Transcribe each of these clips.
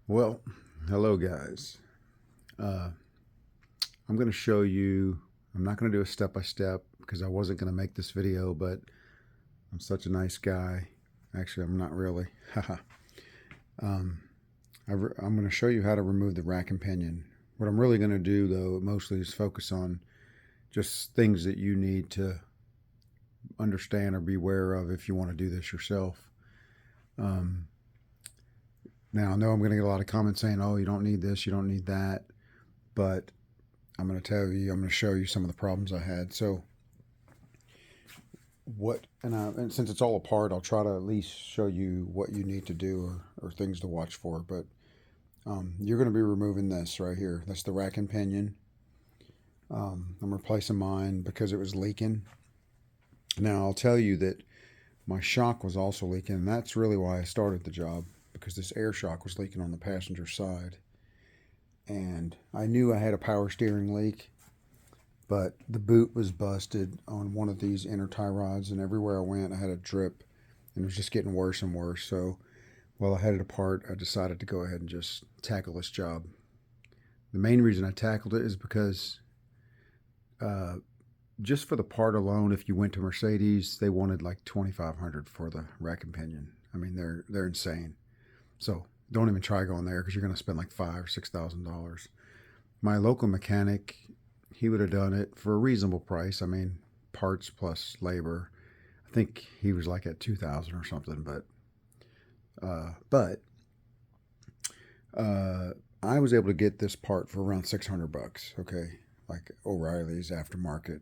Well, hello guys. I'm going to show you, I'm not going to do a step-by-step because I wasn't going to make this video, but I'm such a nice guy. Actually, I'm not really. I'm going to show you how to remove the rack and pinion. What I'm really going to do though, mostly is focus on just things that you need to understand or be aware of if you want to do this yourself. Now, I know I'm going to get a lot of comments saying, oh, you don't need this, you don't need that. But I'm going to tell you, I'm going to show you some of the problems I had. So and since it's all apart, I'll try to at least show you what you need to do or things to watch for. But you're going to be removing this right here. That's the rack and pinion. I'm replacing mine because it was leaking. Now, I'll tell you that my shock was also leaking, and that's really why I started the job, because this air shock was leaking on the passenger side. And I knew I had a power steering leak, but the boot was busted on one of these inner tie rods, and everywhere I went I had a drip, and it was just getting worse and worse. So while I had it apart, I decided to go ahead and just tackle this job. The main reason I tackled it is because just for the part alone, if you went to Mercedes, they wanted like $2,500 for the rack and pinion. I mean, they're insane. So don't even try going there because you're going to spend like $5,000 or $6,000. My local mechanic, he would have done it for a reasonable price. I mean, parts plus labor. I think he was like at $2,000 or something. But I was able to get this part for around $600. Okay, like O'Reilly's aftermarket.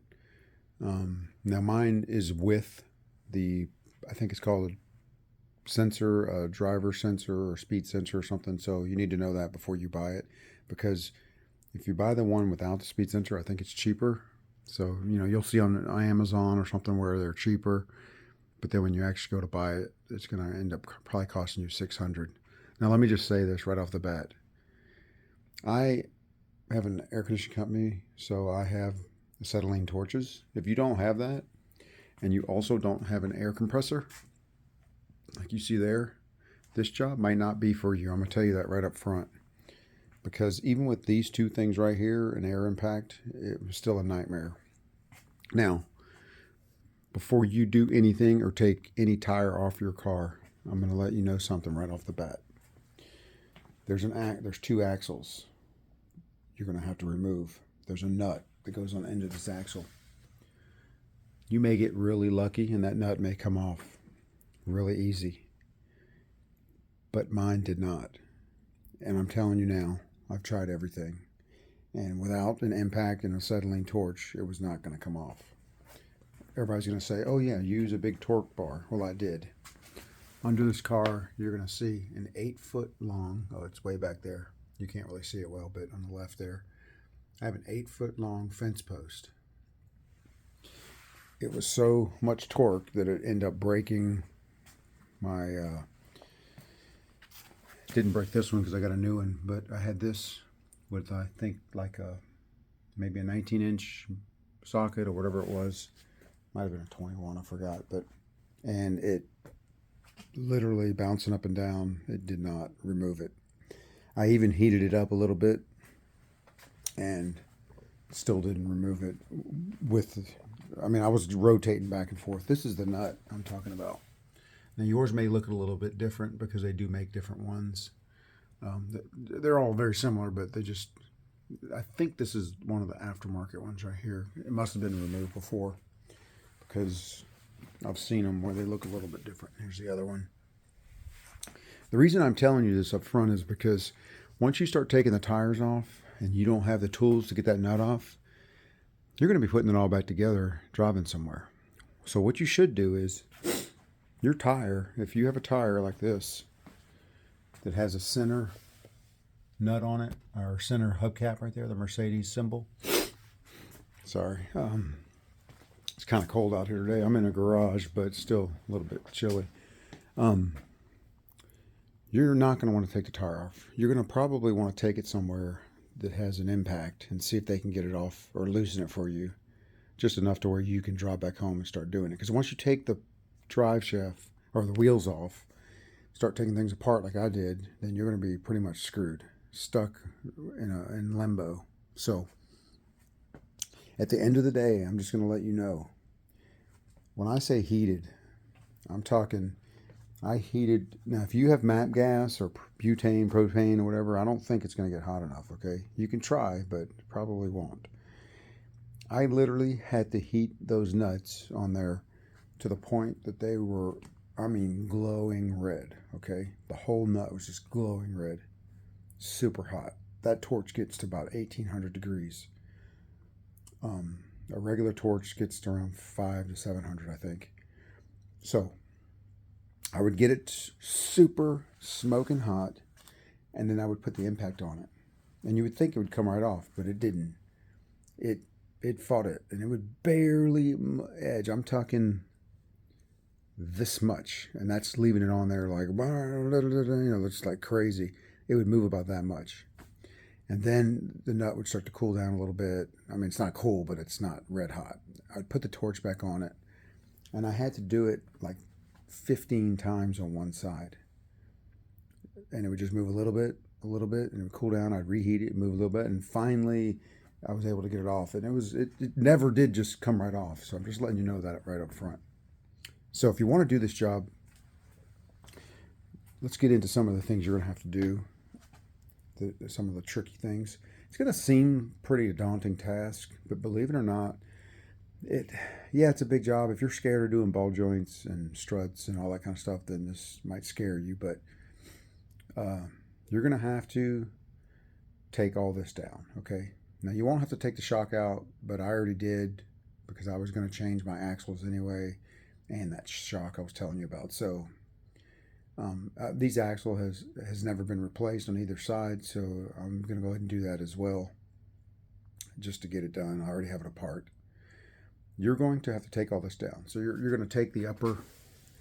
Now mine is with the, I think it's called a sensor, a driver sensor or speed sensor or something. So you need to know that before you buy it, because if you buy the one without the speed sensor, I think it's cheaper. So, you'll see on Amazon or something where they're cheaper, but then when you actually go to buy it, it's going to end up probably costing you $600. Now, let me just say this right off the bat. I have an air conditioning company, so I have acetylene torches. If you don't have that, and you also don't have an air compressor, like you see there, this job might not be for you. I'm going to tell you that right up front. Because even with these two things right here, an air impact, it was still a nightmare. Now, before you do anything or take any tire off your car, I'm going to let you know something right off the bat. There's two axles you're going to have to remove. There's a nut that goes on the end of this axle. You may get really lucky and that nut may come off really easy. But mine did not. And I'm telling you now, I've tried everything. And without an impact and acetylene torch, it was not going to come off. Everybody's going to say, oh yeah, use a big torque bar. Well, I did. Under this car, you're going to see an 8-foot long, oh, it's way back there. You can't really see it well, but on the left there, I have an 8-foot long fence post. It was so much torque that it ended up breaking my, didn't break this one because I got a new one, but I had this with, I think, like maybe a 19-inch socket or whatever it was. Might have been a 21, I forgot. And it literally bouncing up and down, it did not remove it. I even heated it up a little bit and still didn't remove it I was rotating back and forth. This is the nut I'm talking about. Now yours may look a little bit different because they do make different ones. They're all very similar, but I think this is one of the aftermarket ones right here. It must have been removed before because I've seen them where they look a little bit different. Here's the other one. The reason I'm telling you this up front is because once you start taking the tires off and you don't have the tools to get that nut off, you're going to be putting it all back together driving somewhere. So what you should do is your tire, if you have a tire like this that has a center nut on it, or center hubcap right there, the Mercedes symbol. Sorry. It's kind of cold out here today. I'm in a garage, but it's still a little bit chilly. You're not going to want to take the tire off. You're going to probably want to take it somewhere that has an impact and see if they can get it off or loosen it for you just enough to where you can drive back home and start doing it. Because once you take the drive shaft or the wheels off, start taking things apart like I did, then you're going to be pretty much screwed, stuck in limbo. So at the end of the day, I'm just going to let you know, when I say heated, I'm talking, I heated. Now, if you have MAP gas or butane, propane, or whatever, I don't think it's going to get hot enough, okay? You can try, but probably won't. I literally had to heat those nuts on there to the point that they were, I mean, glowing red, okay? The whole nut was just glowing red, super hot. That torch gets to about 1800 degrees. A regular torch gets to around 500 to 700, I think. So I would get it super smoking hot, and then I would put the impact on it. And you would think it would come right off, but it didn't. It fought it, and it would barely edge. I'm talking this much, and that's leaving it on there like, it's like crazy. It would move about that much. And then the nut would start to cool down a little bit. I mean, it's not cool, but it's not red hot. I'd put the torch back on it, and I had to do it like 15 times on one side. And it would just move a little bit, and it would cool down. I'd reheat it, move a little bit, and finally I was able to get it off. And it never did just come right off. So I'm just letting you know that right up front. So if you want to do this job, let's get into some of the things you're going to have to do. Some of the tricky things. It's going to seem pretty a daunting task, but believe it or not, it's a big job. If you're scared of doing ball joints and struts and all that kind of stuff, then this might scare you. But you're going to have to take all this down, okay? Now, you won't have to take the shock out, but I already did because I was going to change my axles anyway, and that shock I was telling you about. So these axle has never been replaced on either side, so I'm going to go ahead and do that as well just to get it done. I already have it apart. You're going to have to take all this down. So you're going to take the upper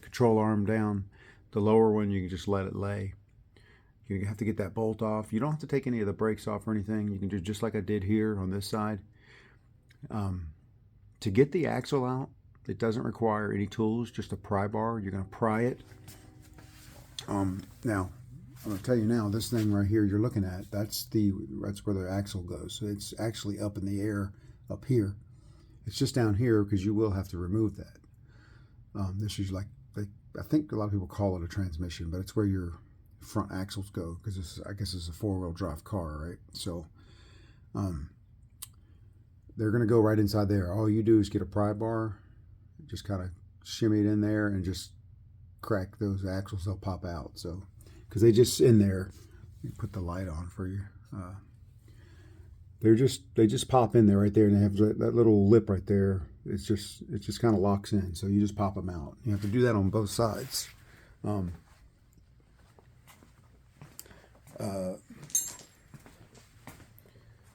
control arm down. The lower one, you can just let it lay. You have to get that bolt off. You don't have to take any of the brakes off or anything. You can do just like I did here on this side. To get the axle out, it doesn't require any tools, just a pry bar. You're going to pry it. Now, I'm going to tell you now, this thing right here you're looking at, that's where the axle goes. So it's actually up in the air up here. It's just down here because you will have to remove that. This is like, I think a lot of people call it a transmission, but it's where your front axles go because I guess it's a four-wheel drive car, right? So they're going to go right inside there. All you do is get a pry bar, just kind of shimmy it in there and just crack those axles. They'll pop out. So because they just in there, you put the light on for you. They just pop in there right there, and they have that little lip right there. It just kind of locks in. So you just pop them out. You have to do that on both sides.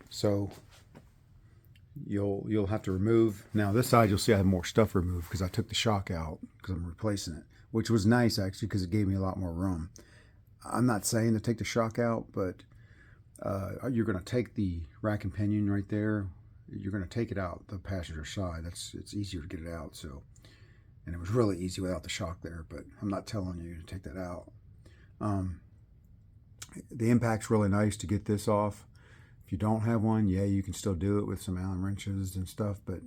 So you'll have to remove. Now this side you'll see I have more stuff removed because I took the shock out because I'm replacing it, which was nice actually because it gave me a lot more room. I'm not saying to take the shock out, but you're going to take the rack and pinion right there. You're going to take it out the passenger side. It's easier to get it out. So, and it was really easy without the shock there. But I'm not telling you to take that out. The impact's really nice to get this off. If you don't have one, yeah, you can still do it with some Allen wrenches and stuff. But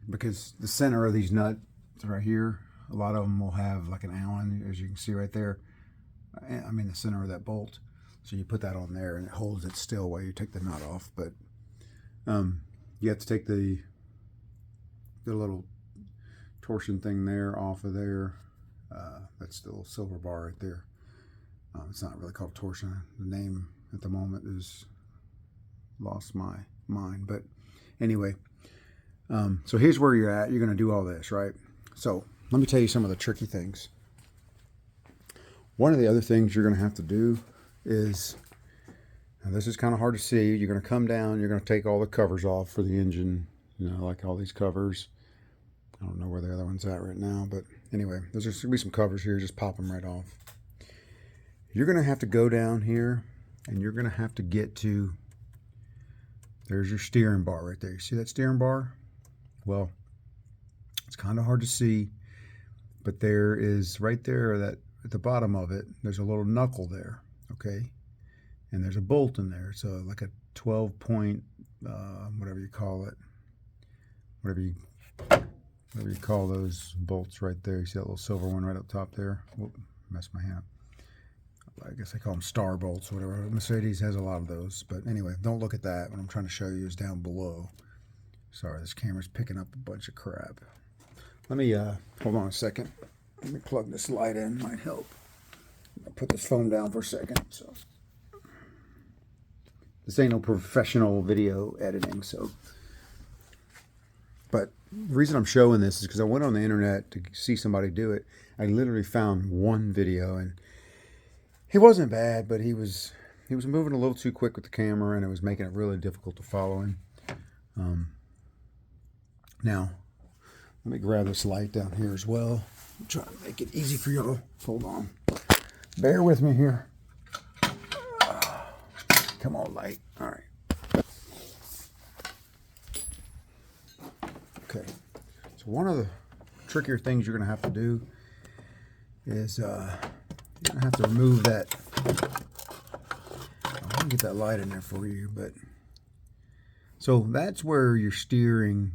because the center of these nuts right here, a lot of them will have like an Allen, as you can see right there. I mean the center of that bolt. So you put that on there and it holds it still while you take the nut off. But you have to take the little torsion thing there off of there. That's the little silver bar right there. It's not really called torsion. The name at the moment is lost my mind. But anyway, so here's where you're at. You're going to do all this, right? So let me tell you some of the tricky things. One of the other things you're going to have to do is, now this is kind of hard to see, you're going to come down, you're going to take all the covers off for the engine, you know, like all these covers. I don't know where the other one's at right now, but anyway, there's going to be some covers here, just pop them right off. You're going to have to go down here and you're going to have to get to, there's your steering bar right there. You see that steering bar? Well, it's kind of hard to see, But there is right there, that at the bottom of it, there's a little knuckle there, okay? And there's a bolt in there. So like a 12 point, whatever you call it, whatever you call those bolts right there. You see that little silver one right up top there? Whoop, messed my hand up. I guess they call them star bolts or whatever. Mercedes has a lot of those. But anyway, don't look at that. What I'm trying to show you is down below. Sorry, this camera's picking up a bunch of crap. Let me, hold on a second. Let me plug this light in, might help. I'll put this phone down for a second. So this ain't no professional video editing, so. But the reason I'm showing this is because I went on the internet to see somebody do it. I literally found one video, and he wasn't bad, but he was moving a little too quick with the camera, and it was making it really difficult to follow him. Now, let me grab this light down here as well. I'm trying to make it easy for y'all. Hold on. Bear with me here. Come on, light. All right. Okay. So one of the trickier things you're going to have to do is you're going to have to remove that. I can get that light in there for you, but so that's where your steering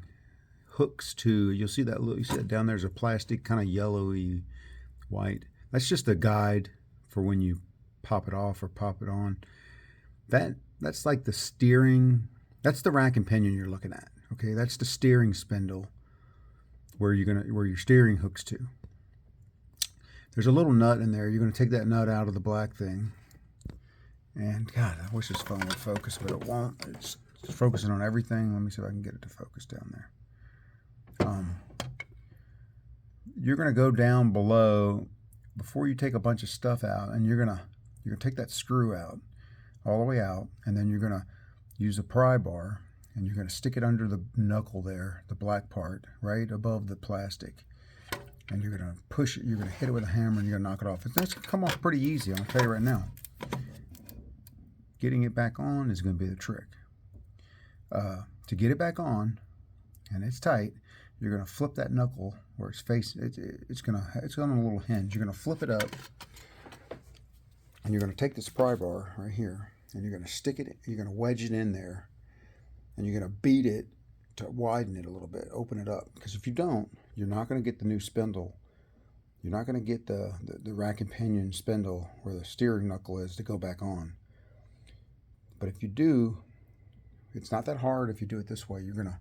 hooks to. You'll see that. You see that down there's a plastic, kind of yellowy white. That's just a guide for when you pop it off or pop it on. That's like the steering. That's the rack and pinion you're looking at. Okay, that's the steering spindle where your steering hooks to. There's a little nut in there. You're going to take that nut out of the black thing. And God, I wish this phone would focus, but it won't. It's focusing on everything. Let me see if I can get it to focus down there. You're going to go down below before you take a bunch of stuff out, and you're going to take that screw out, all the way out, and then you're going to use a pry bar, and you're going to stick it under the knuckle there, the black part, right above the plastic. And you're going to push it, you're going to hit it with a hammer, and you're going to knock it off. It's going to come off pretty easy, I'm going to tell you right now. Getting it back on is going to be the trick. To get it back on, and it's tight, you're going to flip that knuckle where it's facing. It's on a little hinge. You're going to flip it up, and you're going to take this pry bar right here, and you're going to stick it. You're going to wedge it in there, and you're going to beat it to widen it a little bit, open it up. Because if you don't, you're not going to get the new spindle. You're not going to get the rack and pinion spindle where the steering knuckle is to go back on. But if you do, it's not that hard. If you do it this way, you're gonna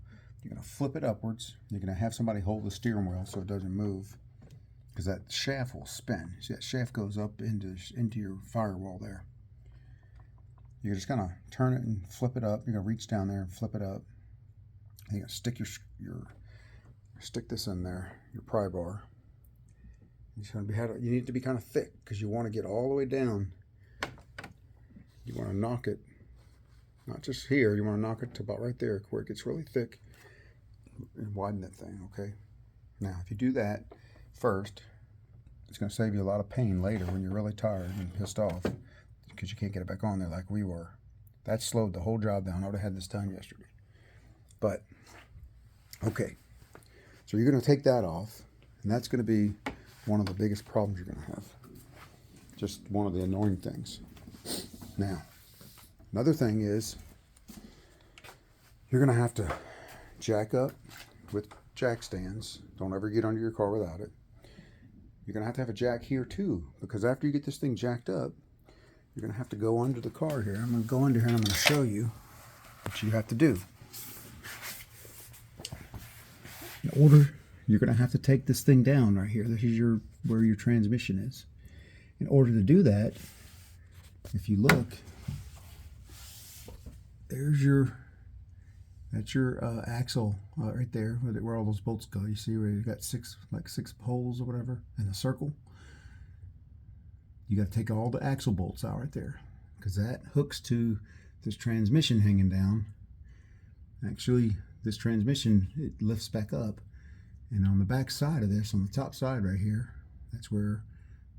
flip it upwards. You're gonna have somebody hold the steering wheel so it doesn't move, because that shaft will spin. See, that shaft goes up into your firewall there. You're just gonna turn it and flip it up. You're gonna reach down there and flip it up. And you're gonna stick stick this in there, your pry bar. It's gonna be you need it to be kind of thick because you want to get all the way down. You want to knock it. Not just here, you want to knock it to about right there where it gets really thick and widen that thing, okay? Now, if you do that first, it's going to save you a lot of pain later when you're really tired and pissed off because you can't get it back on there like we were. That slowed the whole job down. I would have had this done yesterday. But, okay. So you're going to take that off, and that's going to be one of the biggest problems you're going to have. Just one of the annoying things. Now, another thing is you're going to have to jack up with jack stands. Don't ever get under your car without it. You're going to have a jack here too, because after you get this thing jacked up, you're going to have to go under the car here. I'm going to go under here and I'm going to show you what you have to do. In order, you're going to have to take this thing down right here. This is where your transmission is. In order to do that, if you look, that's your axle right there, where all those bolts go. You see where you got six poles or whatever in a circle. You got to take all the axle bolts out right there, because that hooks to this transmission hanging down. Actually, this transmission, it lifts back up, and on the back side of this, on the top side right here, that's where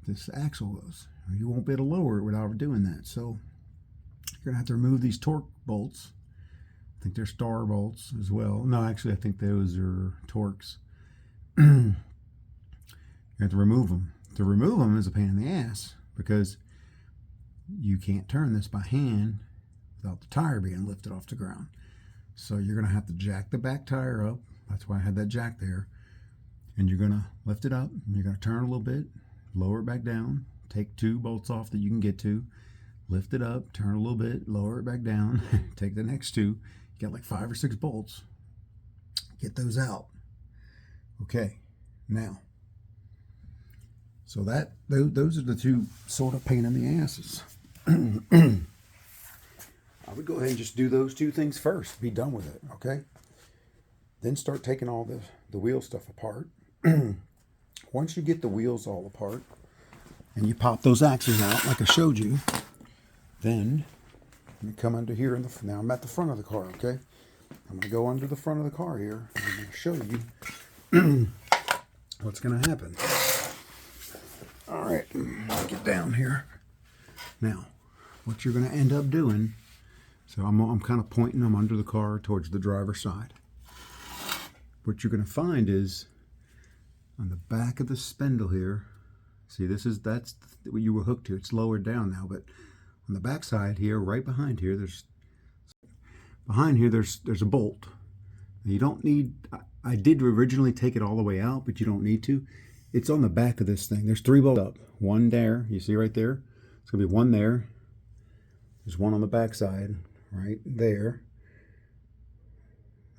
this axle goes. You won't be able to lower it without doing that. So you're going to have to remove these torque bolts. I think they're star bolts as well. No, actually, I think those are Torx. And You have to remove them. To remove them is a pain in the ass because you can't turn this by hand without the tire being lifted off the ground. So you're going to have to jack the back tire up. That's why I had that jack there. And you're going to lift it up. And you're going to turn a little bit, lower it back down, take 2 bolts off that you can get to, lift it up, turn a little bit, lower it back down, take the next 2. You got like 5 or 6 bolts. Get those out. Okay, now. So those are the 2 sort of pain in the asses. I would go ahead and just do those 2 things first. Be done with it, okay? Then start taking all the wheel stuff apart. Once you get the wheels all apart and you pop those axles out like I showed you, then you come under here. Now I'm at the front of the car, okay? I'm going to go under the front of the car here. And I'm going to show you what's going to happen. All right, get down here. Now, what you're going to end up doing, so I'm kind of pointing them under the car towards the driver's side. What you're going to find is on the back of the spindle here, see that's what you were hooked to. It's lowered down now, but on the back side here, right behind here, there's a bolt. You don't need, I did originally take it all the way out, but you don't need to. It's on the back of this thing. There's 3 bolts up. 1 there, you see right there? It's going to be 1 there. There's 1 on the back side, right there.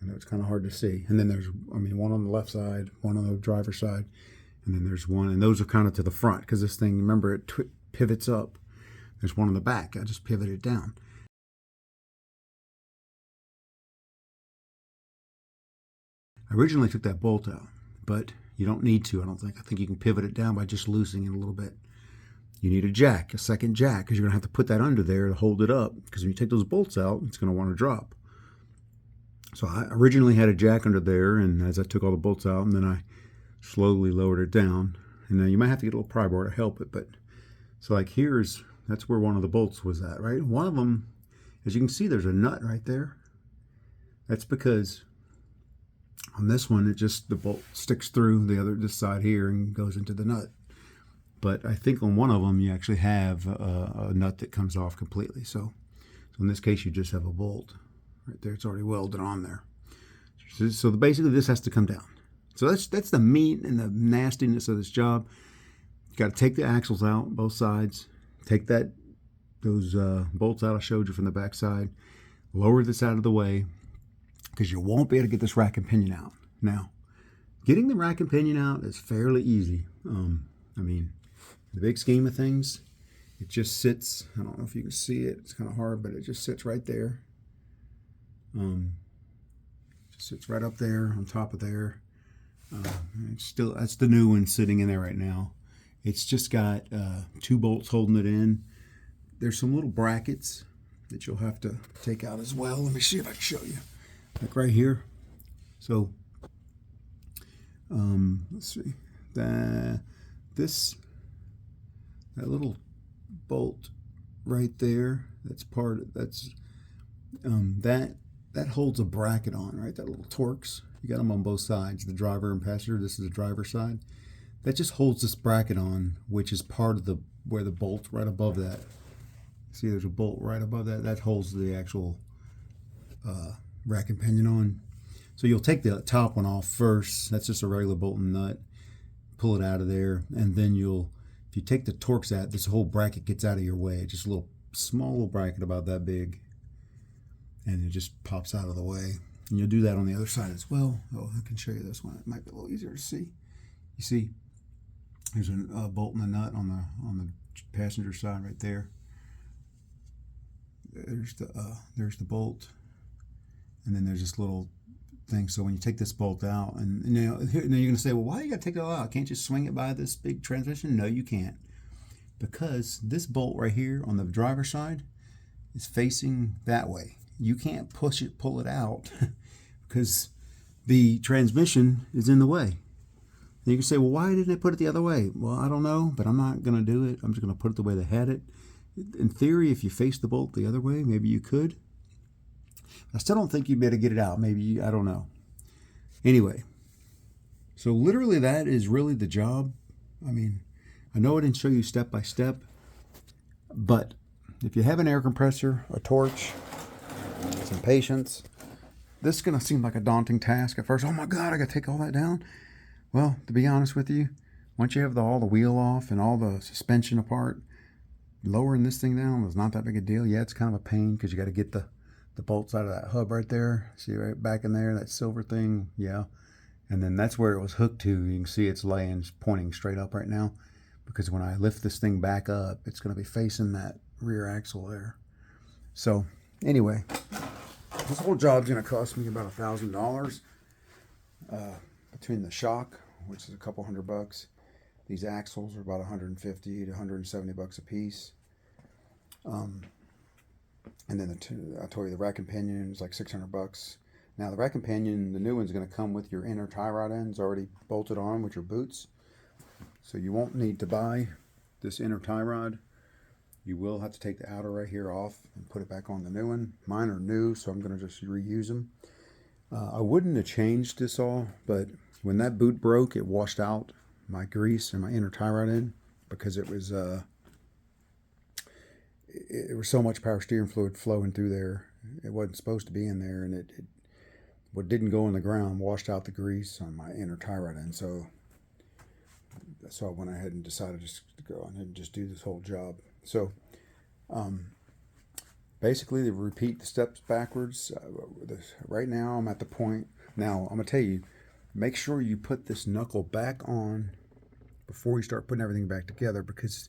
I know it's kind of hard to see. And then there's, 1 on the left side, 1 on the driver's side, and then there's 1, and those are kind of to the front because this thing, remember, it pivots up. There's 1 on the back. I just pivoted it down. I originally took that bolt out, but you don't need to, I don't think. I think you can pivot it down by just loosening it a little bit. You need a jack, a second jack, because you're going to have to put that under there to hold it up, because when you take those bolts out, it's going to want to drop. So I originally had a jack under there, and as I took all the bolts out, and then I slowly lowered it down. And now you might have to get a little pry bar to help it, but so like that's where 1 of the bolts was at, right? One of them, as you can see, there's a nut right there. That's because on this one, the bolt sticks through this side here and goes into the nut. But I think on one of them, you actually have a nut that comes off completely. So in this case, you just have a bolt right there. It's already welded on there. So basically, this has to come down. So that's the meat and the nastiness of this job. You got to take the axles out, both sides. Take those bolts out I showed you from the back side. Lower this out of the way, because you won't be able to get this rack and pinion out. Now, getting the rack and pinion out is fairly easy. The big scheme of things, it just sits, I don't know if you can see it, it's kind of hard, but it just sits right there. Just sits right up there on top of there. That's the new one sitting in there right now. It's just got 2 bolts holding it in. There's some little brackets that you'll have to take out as well. Let me see if I can show you. Like right here. So, let's see. That little bolt right there. That holds a bracket on, right? That little Torx. You got them on both sides, the driver and passenger. This is the driver's side. That just holds this bracket on, which is part of where the bolt right above that. See, there's a bolt right above that. That holds the actual rack and pinion on. So you'll take the top one off first. That's just a regular bolt and nut. Pull it out of there, and then if you take the Torx out, this whole bracket gets out of your way. Just a small little bracket about that big, and it just pops out of the way. And you'll do that on the other side as well. Oh, I can show you this one. It might be a little easier to see. You see, there's a bolt and a nut on the passenger side right there. There's the bolt, and then there's this little thing. So when you take this bolt out, and now you're going to say, well, why do you got to take it all out? Can't you swing it by this big transmission? No, you can't, because this bolt right here on the driver's side is facing that way. You can't pull it out because the transmission is in the way. And you can say, well, why didn't they put it the other way? Well, I don't know, but I'm not going to do it. I'm just going to put it the way they had it. In theory, if you face the bolt the other way, maybe you could. I still don't think you'd be able to get it out. Maybe, I don't know. Anyway, so literally that is really the job. I mean, I know I didn't show you step by step, but if you have an air compressor, a torch, some patience, this is going to seem like a daunting task at first. Oh my God, I got to take all that down. Well, to be honest with you, once you have all the wheel off and all the suspension apart, lowering this thing down was not that big a deal. Yeah, it's kind of a pain because you got to get the bolts out of that hub right there. See right back in there, that silver thing? Yeah. And then that's where it was hooked to. You can see it's laying, pointing straight up right now, because when I lift this thing back up, it's going to be facing that rear axle there. So anyway, this whole job's going to cost me about $1,000 between the shock, which is a couple $100. These axles are about 150 to 170 bucks a piece. And then I told you the rack and pinion is like 600 bucks. Now the rack and pinion, the new one's going to come with your inner tie rod ends already bolted on with your boots. So you won't need to buy this inner tie rod. You will have to take the outer right here off and put it back on the new one. Mine are new, so I'm going to just reuse them. I wouldn't have changed this all, but when that boot broke, it washed out my grease and my inner tie rod end because it was so much power steering fluid flowing through there. It wasn't supposed to be in there, and what didn't go in the ground washed out the grease on my inner tie rod end. So I went ahead and decided just to go ahead and just do this whole job. So basically, to repeat the steps backwards. Right now, I'm at the point. Now, I'm going to tell you, make sure you put this knuckle back on before you start putting everything back together, because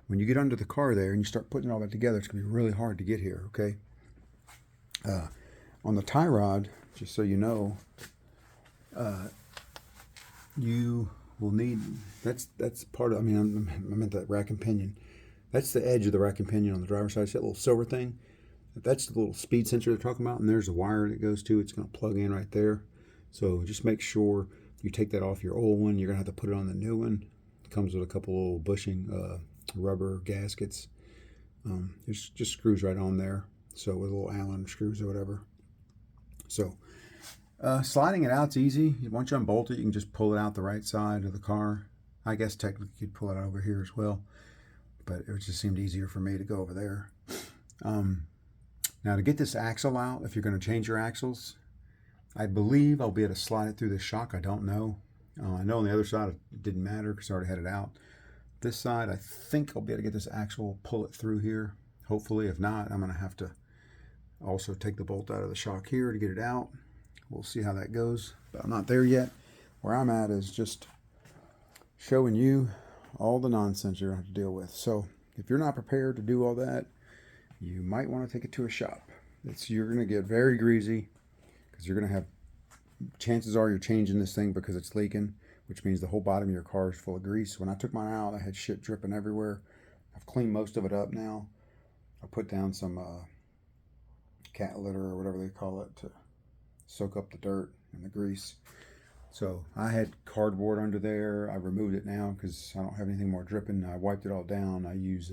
when you get under the car there and you start putting it all back together, it's going to be really hard to get here, okay? On the tie rod, just so you know, you will need, that's part of, I meant that rack and pinion. That's the edge of the rack and pinion on the driver's side. It's that little silver thing. That's the little speed sensor they're talking about, and there's a wire that goes to. It's going to plug in right there. So just make sure you take that off your old one. You're going to have to put it on the new one. It comes with a couple little bushing rubber gaskets. There's just screws right on there. So with little Allen screws or whatever. So sliding it out's easy. Once you unbolt it, you can just pull it out the right side of the car. I guess technically you'd pull it out over here as well, but it just seemed easier for me to go over there. Now to get this axle out, if you're going to change your axles, I believe I'll be able to slide it through the shock. I don't know. I know on the other side it didn't matter because I already had it out. This side, I think I'll be able to get this axle, pull it through here. Hopefully, if not, I'm going to have to also take the bolt out of the shock here to get it out. We'll see how that goes, but I'm not there yet. Where I'm at is just showing you all the nonsense you're going to have to deal with. So if you're not prepared to do all that, you might want to take it to a shop. You're going to get very greasy because you're going to have, chances are you're changing this thing because it's leaking, which means the whole bottom of your car is full of grease. When I took mine out, I had shit dripping everywhere. I've cleaned most of it up now. I put down some cat litter or whatever they call it to soak up the dirt and the grease. So I had cardboard under there. I removed it now because I don't have anything more dripping. I wiped it all down. I use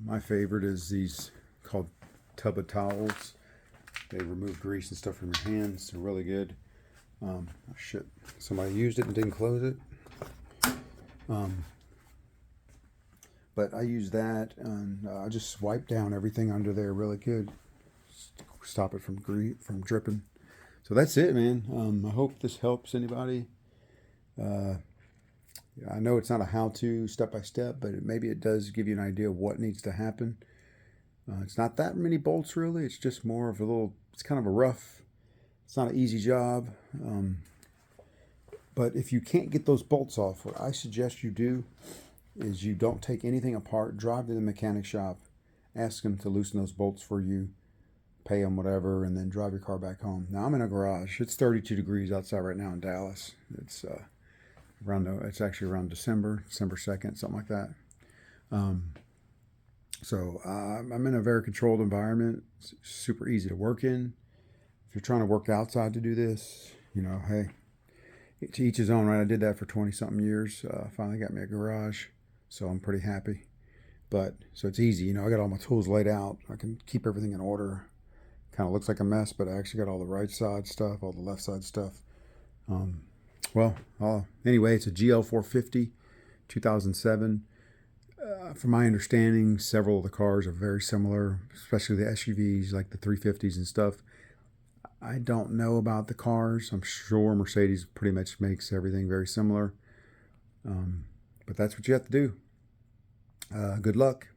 my favorite is these called tub of towels. They remove grease and stuff from your hands. They're really good. Shit, somebody used it and didn't close it. But I use that, and I just wipe down everything under there really good. Stop it from dripping. So that's it, man. I hope this helps anybody. I know it's not a how-to step-by-step, but maybe it does give you an idea of what needs to happen. It's not that many bolts, really. It's just more of it's kind of a rough, it's not an easy job. But if you can't get those bolts off, what I suggest you do is you don't take anything apart. Drive to the mechanic shop, ask them to loosen those bolts for you, pay them whatever, and then drive your car back home. Now I'm in a garage. It's 32 degrees outside right now in Dallas. It's it's actually around December 2nd, something like that. So I'm in a very controlled environment. It's super easy to work in. If you're trying to work outside to do this, hey, to each his own, right? I did that for 20-something years. Finally got me a garage, so I'm pretty happy. So it's easy. I got all my tools laid out. I can keep everything in order. Kind of looks like a mess, but I actually got all the right side stuff, all the left side stuff. Well, anyway, it's a GL450, 2007. From my understanding, several of the cars are very similar, especially the SUVs like the 350s and stuff. I don't know about the cars. I'm sure Mercedes pretty much makes everything very similar. But that's what you have to do. Good luck.